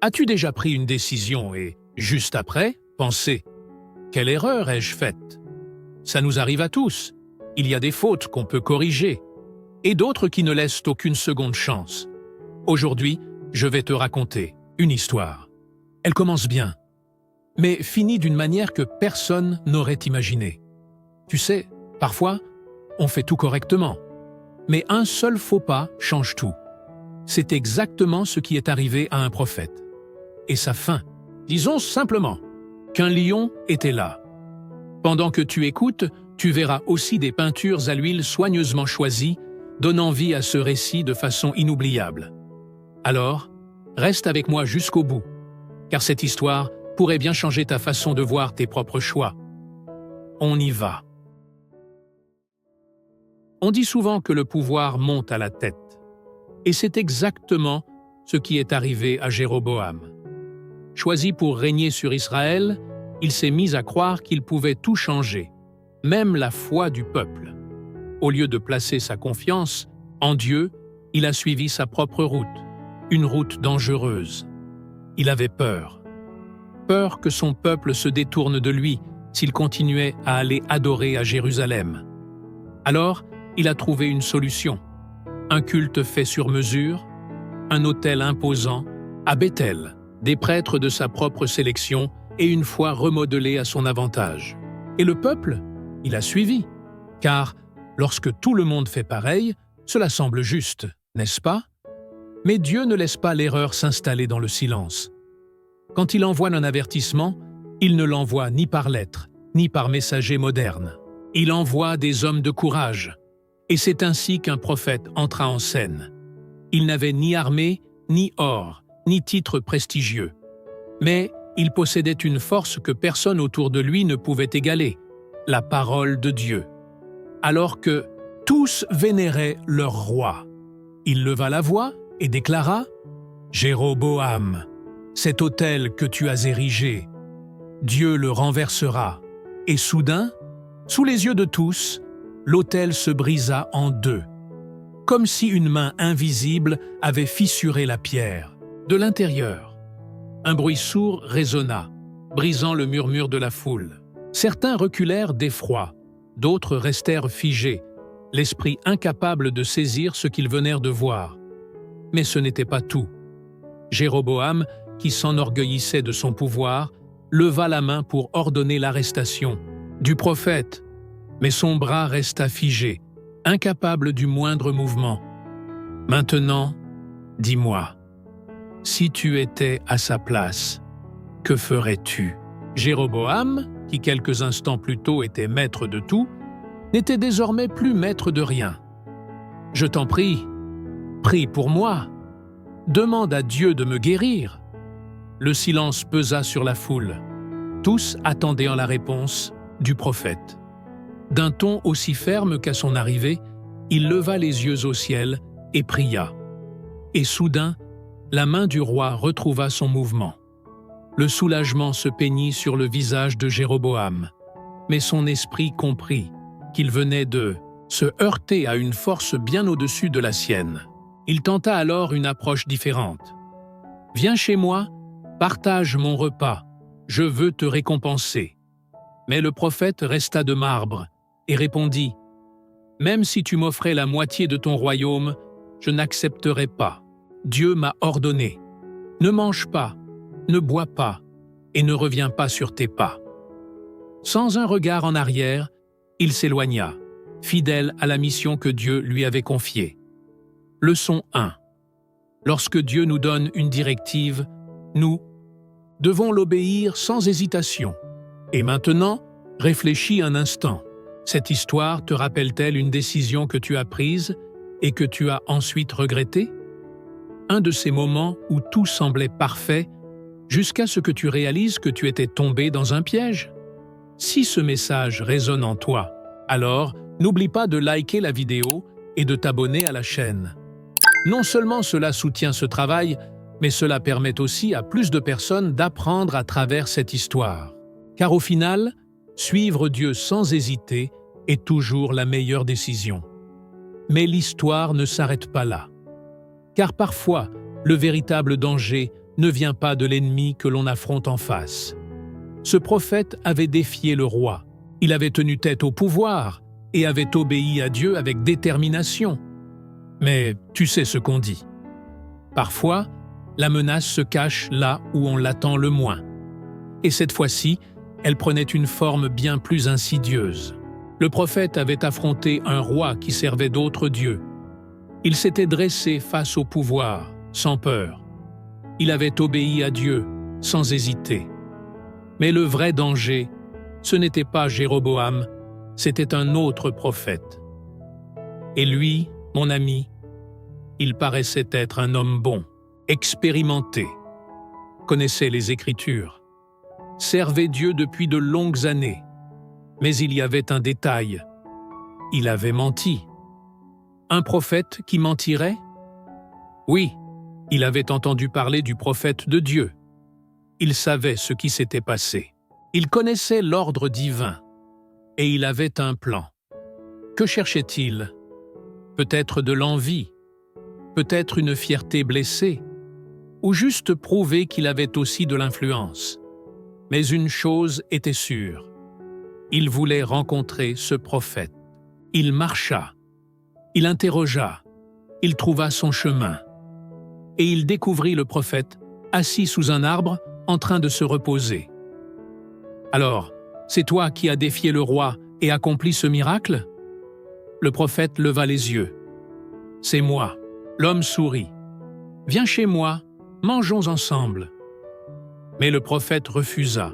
As-tu déjà pris une décision et, juste après, pensé « Quelle erreur ai-je faite ?» Ça nous arrive à tous. Il y a des fautes qu'on peut corriger, et d'autres qui ne laissent aucune seconde chance. Aujourd'hui, je vais te raconter une histoire. Elle commence bien, mais finit d'une manière que personne n'aurait imaginée. Tu sais, parfois, on fait tout correctement, mais un seul faux pas change tout. C'est exactement ce qui est arrivé à un prophète. Et sa fin, disons simplement qu'un lion était là. Pendant que tu écoutes, tu verras aussi des peintures à l'huile soigneusement choisies, donnant vie à ce récit de façon inoubliable. Alors, reste avec moi jusqu'au bout, car cette histoire pourrait bien changer ta façon de voir tes propres choix. On y va. On dit souvent que le pouvoir monte à la tête, et c'est exactement ce qui est arrivé à Jéroboam. Choisi pour régner sur Israël, il s'est mis à croire qu'il pouvait tout changer, même la foi du peuple. Au lieu de placer sa confiance en Dieu, il a suivi sa propre route, une route dangereuse. Il avait peur. Peur que son peuple se détourne de lui s'il continuait à aller adorer à Jérusalem. Alors, il a trouvé une solution. Un culte fait sur mesure, un autel imposant, à Béthel, des prêtres de sa propre sélection et une foi remodelée à son avantage. Et le peuple, il a suivi, car lorsque tout le monde fait pareil, cela semble juste, n'est-ce pas? Mais Dieu ne laisse pas l'erreur s'installer dans le silence. Quand il envoie un avertissement, il ne l'envoie ni par lettre, ni par messager moderne. Il envoie des hommes de courage. Et c'est ainsi qu'un prophète entra en scène. Il n'avait ni armée, ni or, ni titre prestigieux. Mais il possédait une force que personne autour de lui ne pouvait égaler, la parole de Dieu. Alors que tous vénéraient leur roi, il leva la voix et déclara « Jéroboam, cet autel que tu as érigé, Dieu le renversera. » Et soudain, sous les yeux de tous, l'autel se brisa en deux, comme si une main invisible avait fissuré la pierre. De l'intérieur, un bruit sourd résonna, brisant le murmure de la foule. Certains reculèrent d'effroi, d'autres restèrent figés, l'esprit incapable de saisir ce qu'ils venèrent de voir. Mais ce n'était pas tout. Jéroboam, qui s'enorgueillissait de son pouvoir, leva la main pour ordonner l'arrestation du prophète, mais son bras resta figé, incapable du moindre mouvement. « Maintenant, dis-moi, si tu étais à sa place, que ferais-tu » Jéroboam, qui quelques instants plus tôt était maître de tout, n'était désormais plus maître de rien. « Je t'en prie, prie pour moi. Demande à Dieu de me guérir. » Le silence pesa sur la foule. Tous attendaient la réponse du prophète. D'un ton aussi ferme qu'à son arrivée, il leva les yeux au ciel et pria. Et soudain, la main du roi retrouva son mouvement. Le soulagement se peignit sur le visage de Jéroboam, mais son esprit comprit qu'il venait de se heurter à une force bien au-dessus de la sienne. Il tenta alors une approche différente. « Viens chez moi, partage mon repas, je veux te récompenser. » Mais le prophète resta de marbre et répondit « Même si tu m'offrais la moitié de ton royaume, je n'accepterai pas. Dieu m'a ordonné. Ne mange pas, ne bois pas, et ne reviens pas sur tes pas. » Sans un regard en arrière, il s'éloigna, fidèle à la mission que Dieu lui avait confiée. Leçon 1. Lorsque Dieu nous donne une directive, nous devons l'obéir sans hésitation. Et maintenant, réfléchis un instant. Cette histoire te rappelle-t-elle une décision que tu as prise et que tu as ensuite regrettée? Un de ces moments où tout semblait parfait jusqu'à ce que tu réalises que tu étais tombé dans un piège? Si ce message résonne en toi, alors n'oublie pas de liker la vidéo et de t'abonner à la chaîne. Non seulement cela soutient ce travail, mais cela permet aussi à plus de personnes d'apprendre à travers cette histoire. Car au final, suivre Dieu sans hésiter est toujours la meilleure décision. Mais l'histoire ne s'arrête pas là. Car parfois, le véritable danger ne vient pas de l'ennemi que l'on affronte en face. Ce prophète avait défié le roi. Il avait tenu tête au pouvoir et avait obéi à Dieu avec détermination. Mais tu sais ce qu'on dit. Parfois, la menace se cache là où on l'attend le moins. Et cette fois-ci, elle prenait une forme bien plus insidieuse. Le prophète avait affronté un roi qui servait d'autres dieux. Il s'était dressé face au pouvoir, sans peur. Il avait obéi à Dieu, sans hésiter. Mais le vrai danger, ce n'était pas Jéroboam, c'était un autre prophète. Et lui, mon ami, il paraissait être un homme bon, expérimenté, connaissait les Écritures, servait Dieu depuis de longues années. Mais il y avait un détail. Il avait menti. Un prophète qui mentirait? Oui, il avait entendu parler du prophète de Dieu. Il savait ce qui s'était passé. Il connaissait l'ordre divin. Et il avait un plan. Que cherchait-il? Peut-être de l'envie, peut-être une fierté blessée, ou juste prouver qu'il avait aussi de l'influence. Mais une chose était sûre. Il voulait rencontrer ce prophète. Il marcha. Il interrogea. Il trouva son chemin. Et il découvrit le prophète assis sous un arbre en train de se reposer. « Alors, c'est toi qui as défié le roi et accompli ce miracle ?» Le prophète leva les yeux. « C'est moi. » L'homme sourit. « Viens chez moi, mangeons ensemble. » Mais le prophète refusa,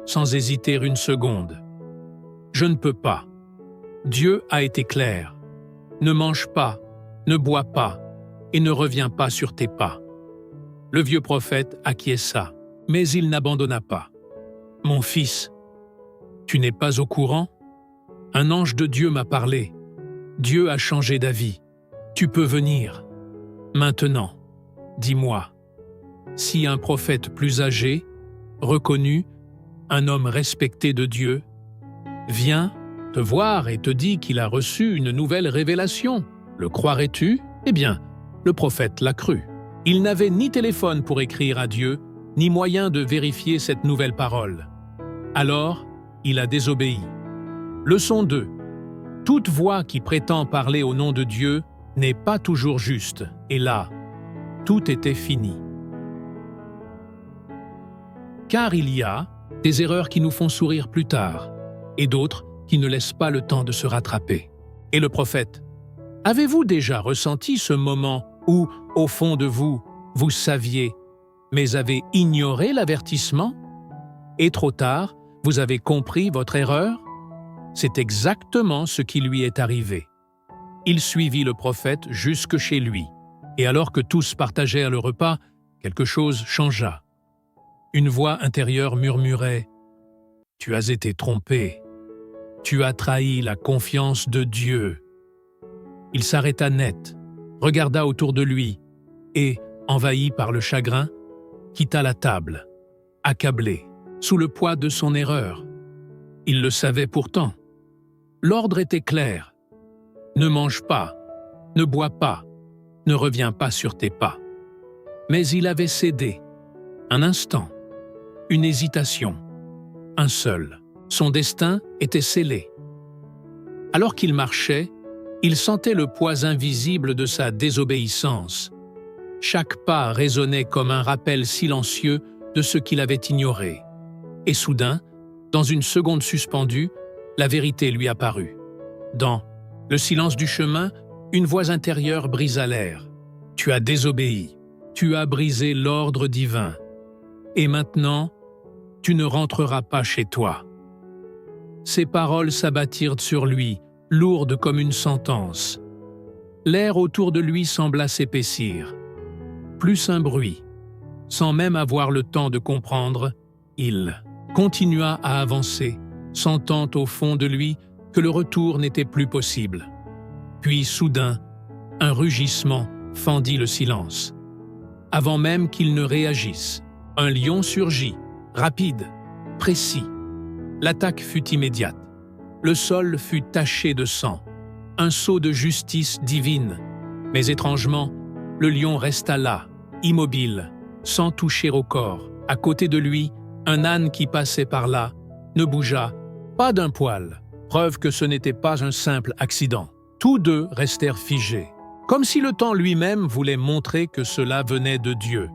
sans hésiter une seconde. « Je ne peux pas. Dieu a été clair. Ne mange pas, ne bois pas, et ne reviens pas sur tes pas. » Le vieux prophète acquiesça, mais il n'abandonna pas. « Mon fils, tu n'es pas au courant? Un ange de Dieu m'a parlé. Dieu a changé d'avis. Tu peux venir. Maintenant, dis-moi, si un prophète plus âgé, reconnu, un homme respecté de Dieu, vient te voir et te dit qu'il a reçu une nouvelle révélation, le croirais-tu? Eh bien, le prophète l'a cru. Il n'avait ni téléphone pour écrire à Dieu, ni moyen de vérifier cette nouvelle parole. Alors, il a désobéi. Leçon 2. Toute voix qui prétend parler au nom de Dieu n'est pas toujours juste, et là, tout était fini. Car il y a des erreurs qui nous font sourire plus tard, et d'autres qui ne laissent pas le temps de se rattraper. Et le prophète, avez-vous déjà ressenti ce moment où, au fond de vous, vous saviez, mais avez ignoré l'avertissement? Et trop tard, vous avez compris votre erreur? C'est exactement ce qui lui est arrivé. Il suivit le prophète jusque chez lui, et alors que tous partagèrent le repas, quelque chose changea. Une voix intérieure murmurait « Tu as été trompé. Tu as trahi la confiance de Dieu. » Il s'arrêta net, regarda autour de lui et, envahi par le chagrin, quitta la table, accablé, sous le poids de son erreur. Il le savait pourtant. L'ordre était clair. Ne mange pas, ne bois pas, ne reviens pas sur tes pas. Mais il avait cédé. Un instant, une hésitation, un seul. Son destin était scellé. Alors qu'il marchait, il sentait le poids invisible de sa désobéissance. Chaque pas résonnait comme un rappel silencieux de ce qu'il avait ignoré. Et soudain, dans une seconde suspendue, la vérité lui apparut. Dans le silence du chemin, une voix intérieure brisa l'air. « Tu as désobéi, tu as brisé l'ordre divin. Et maintenant, tu ne rentreras pas chez toi. » Ces paroles s'abattirent sur lui, lourdes comme une sentence. L'air autour de lui sembla s'épaissir. Plus un bruit. Sans même avoir le temps de comprendre, il continua à avancer, sentant au fond de lui que le retour n'était plus possible. Puis soudain, un rugissement fendit le silence. Avant même qu'il ne réagisse, un lion surgit, rapide, précis. L'attaque fut immédiate. Le sol fut taché de sang. Un sceau de justice divine. Mais étrangement, le lion resta là, immobile, sans toucher au corps. À côté de lui, un âne qui passait par là ne bougea pas d'un poil, preuve que ce n'était pas un simple accident. Tous deux restèrent figés, comme si le temps lui-même voulait montrer que cela venait de Dieu.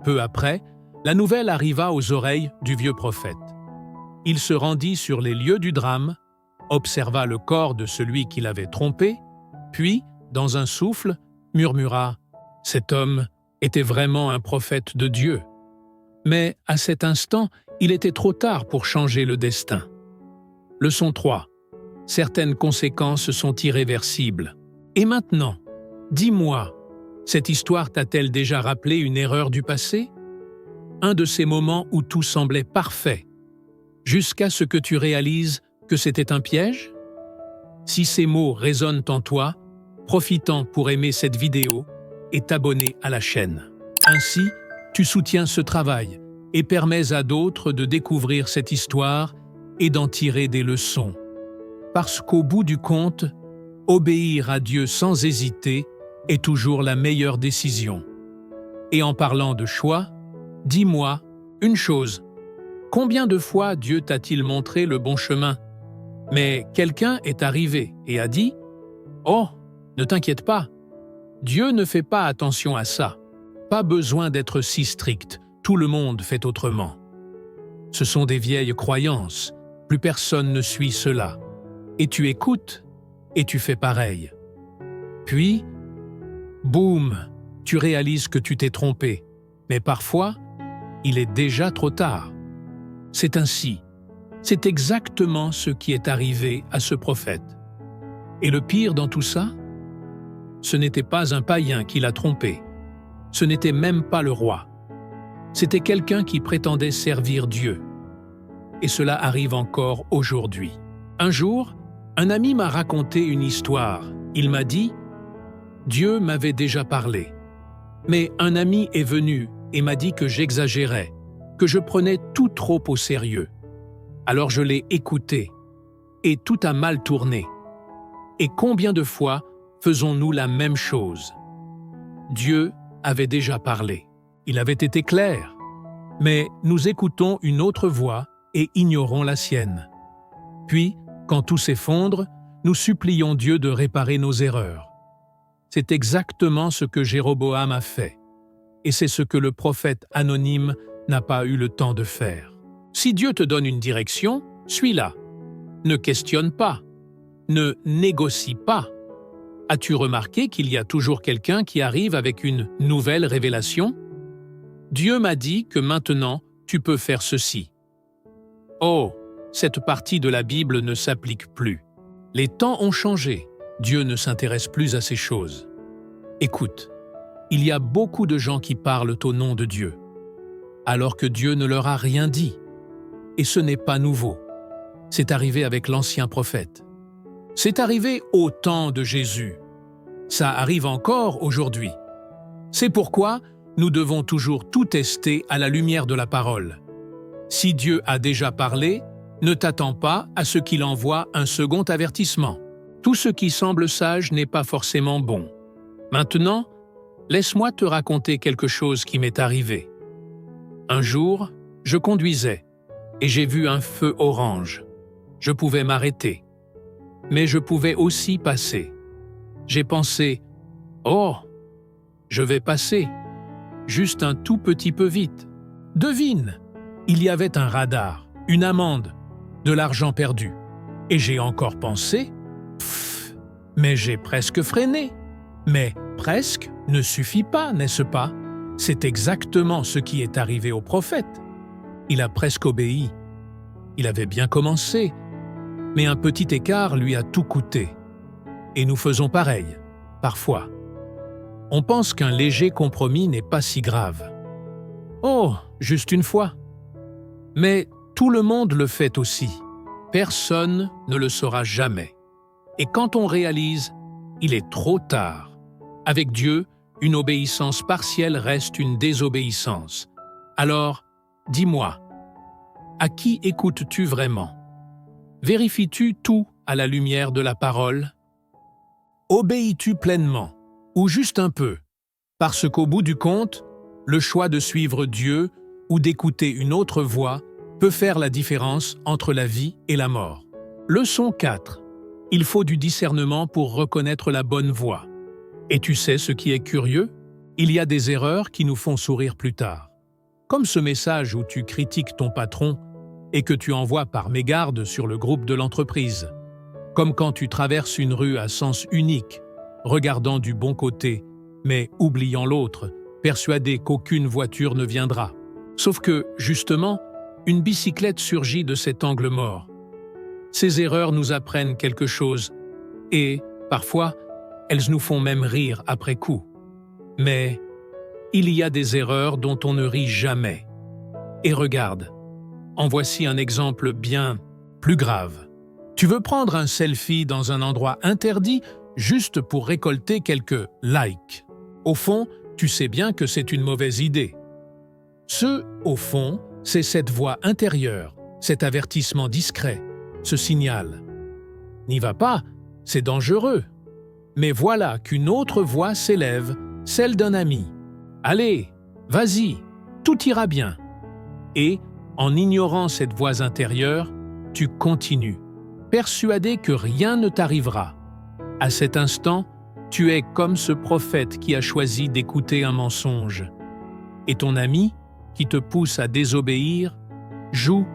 Peu après, la nouvelle arriva aux oreilles du vieux prophète. Il se rendit sur les lieux du drame, observa le corps de celui qui l'avait trompé, puis, dans un souffle, murmura « Cet homme était vraiment un prophète de Dieu ». Mais à cet instant, il était trop tard pour changer le destin. Leçon 3. Certaines conséquences sont irréversibles. Et maintenant, dis-moi, cette histoire t'a-t-elle déjà rappelé une erreur du passé? Un de ces moments où tout semblait parfait, jusqu'à ce que tu réalises que c'était un piège? Si ces mots résonnent en toi, profites-en pour aimer cette vidéo et t'abonner à la chaîne. Ainsi, tu soutiens ce travail et permets à d'autres de découvrir cette histoire et d'en tirer des leçons. Parce qu'au bout du compte, obéir à Dieu sans hésiter est toujours la meilleure décision. Et en parlant de choix, dis-moi une chose. Combien de fois Dieu t'a-t-il montré le bon chemin? Mais quelqu'un est arrivé et a dit « Oh, ne t'inquiète pas, Dieu ne fait pas attention à ça. Pas besoin d'être si strict, tout le monde fait autrement. » Ce sont des vieilles croyances, plus personne ne suit cela. Et tu écoutes, et tu fais pareil. Puis, boum, tu réalises que tu t'es trompé. Mais parfois, il est déjà trop tard. C'est ainsi. C'est exactement ce qui est arrivé à ce prophète. Et le pire dans tout ça, ce n'était pas un païen qui l'a trompé. Ce n'était même pas le roi. C'était quelqu'un qui prétendait servir Dieu. Et cela arrive encore aujourd'hui. Un jour, un ami m'a raconté une histoire. Il m'a dit « Dieu m'avait déjà parlé. » Mais un ami est venu et m'a dit que j'exagérais, que je prenais tout trop au sérieux. Alors je l'ai écouté, et tout a mal tourné. Et combien de fois faisons-nous la même chose? Dieu avait déjà parlé. Il avait été clair. Mais nous écoutons une autre voix et ignorons la sienne. Puis, quand tout s'effondre, nous supplions Dieu de réparer nos erreurs. C'est exactement ce que Jéroboam a fait. Et c'est ce que le prophète anonyme n'a pas eu le temps de faire. Si Dieu te donne une direction, suis-la. Ne questionne pas. Ne négocie pas. As-tu remarqué qu'il y a toujours quelqu'un qui arrive avec une nouvelle révélation? Dieu m'a dit que maintenant, tu peux faire ceci. Oh, cette partie de la Bible ne s'applique plus. Les temps ont changé. Dieu ne s'intéresse plus à ces choses. Écoute, il y a beaucoup de gens qui parlent au nom de Dieu, alors que Dieu ne leur a rien dit. Et ce n'est pas nouveau. C'est arrivé avec l'ancien prophète. C'est arrivé au temps de Jésus. Ça arrive encore aujourd'hui. C'est pourquoi nous devons toujours tout tester à la lumière de la parole. Si Dieu a déjà parlé, ne t'attends pas à ce qu'il envoie un second avertissement. Tout ce qui semble sage n'est pas forcément bon. Maintenant, laisse-moi te raconter quelque chose qui m'est arrivé. Un jour, je conduisais et j'ai vu un feu orange. Je pouvais m'arrêter, mais je pouvais aussi passer. J'ai pensé « Oh, je vais passer, juste un tout petit peu vite. » Devine, il y avait un radar, une amende, de l'argent perdu. Et j'ai encore pensé « Pfff, mais j'ai presque freiné. » Mais presque ne suffit pas, n'est-ce pas? C'est exactement ce qui est arrivé au prophète. Il a presque obéi. Il avait bien commencé, mais un petit écart lui a tout coûté. Et nous faisons pareil, parfois. On pense qu'un léger compromis n'est pas si grave. Oh, juste une fois. Mais tout le monde le fait aussi. Personne ne le saura jamais. Et quand on réalise, il est trop tard. Avec Dieu, une obéissance partielle reste une désobéissance. Alors, dis-moi, à qui écoutes-tu vraiment? Vérifies-tu tout à la lumière de la parole? Obéis-tu pleinement, ou juste un peu? Parce qu'au bout du compte, Le choix de suivre Dieu ou d'écouter une autre voix peut faire la différence entre la vie et la mort. Leçon 4. Il faut du discernement pour reconnaître la bonne voie. Et tu sais ce qui est curieux? Il y a des erreurs qui nous font sourire plus tard. Comme ce message où tu critiques ton patron et que tu envoies par mégarde sur le groupe de l'entreprise. Comme quand tu traverses une rue à sens unique, regardant du bon côté, mais oubliant l'autre, persuadé qu'aucune voiture ne viendra. Sauf que, justement, une bicyclette surgit de cet angle mort. Ces erreurs nous apprennent quelque chose et, parfois, elles nous font même rire après coup. Mais il y a des erreurs dont on ne rit jamais. Et regarde, en voici un exemple bien plus grave. Tu veux prendre un selfie dans un endroit interdit juste pour récolter quelques likes. Au fond, tu sais bien que c'est une mauvaise idée. Au fond, c'est cette voix intérieure, cet avertissement discret, ce signal. N'y va pas, c'est dangereux. Mais voilà qu'une autre voix s'élève, celle d'un ami. Allez, vas-y, tout ira bien. Et, en ignorant cette voix intérieure, tu continues, persuadé que rien ne t'arrivera. À cet instant, tu es comme ce prophète qui a choisi d'écouter un mensonge. Et ton ami, qui te pousse à désobéir, joue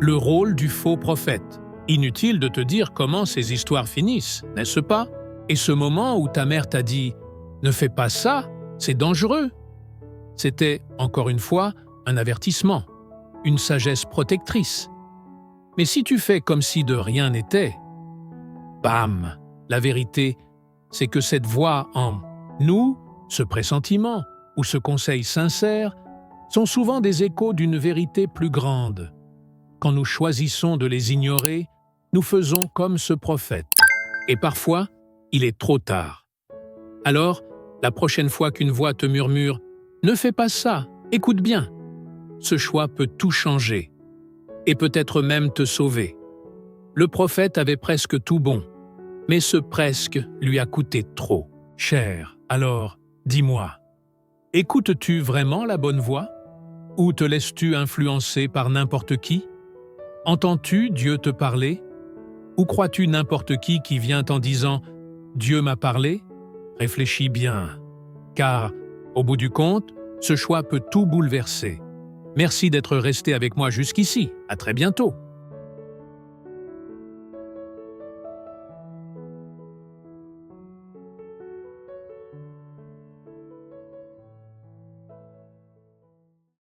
le rôle du faux prophète. Inutile de te dire comment ces histoires finissent, n'est-ce pas? Et ce moment où ta mère t'a dit « Ne fais pas ça, c'est dangereux », c'était, encore une fois, un avertissement, une sagesse protectrice. Mais si tu fais comme si de rien n'était, bam! La vérité, c'est que cette voix en nous, ce pressentiment ou ce conseil sincère, sont souvent des échos d'une vérité plus grande. Quand nous choisissons de les ignorer, nous faisons comme ce prophète. Et parfois, il est trop tard. Alors, la prochaine fois qu'une voix te murmure « Ne fais pas ça, écoute bien », ce choix peut tout changer et peut-être même te sauver. Le prophète avait presque tout bon, mais ce presque lui a coûté trop cher. Alors, dis-moi, écoutes-tu vraiment la bonne voix? Ou te laisses-tu influencer par n'importe qui? Entends-tu Dieu te parler? Ou crois-tu n'importe qui vient en disant « Dieu m'a parlé » Réfléchis bien, car, au bout du compte, ce choix peut tout bouleverser. Merci d'être resté avec moi jusqu'ici. À très bientôt.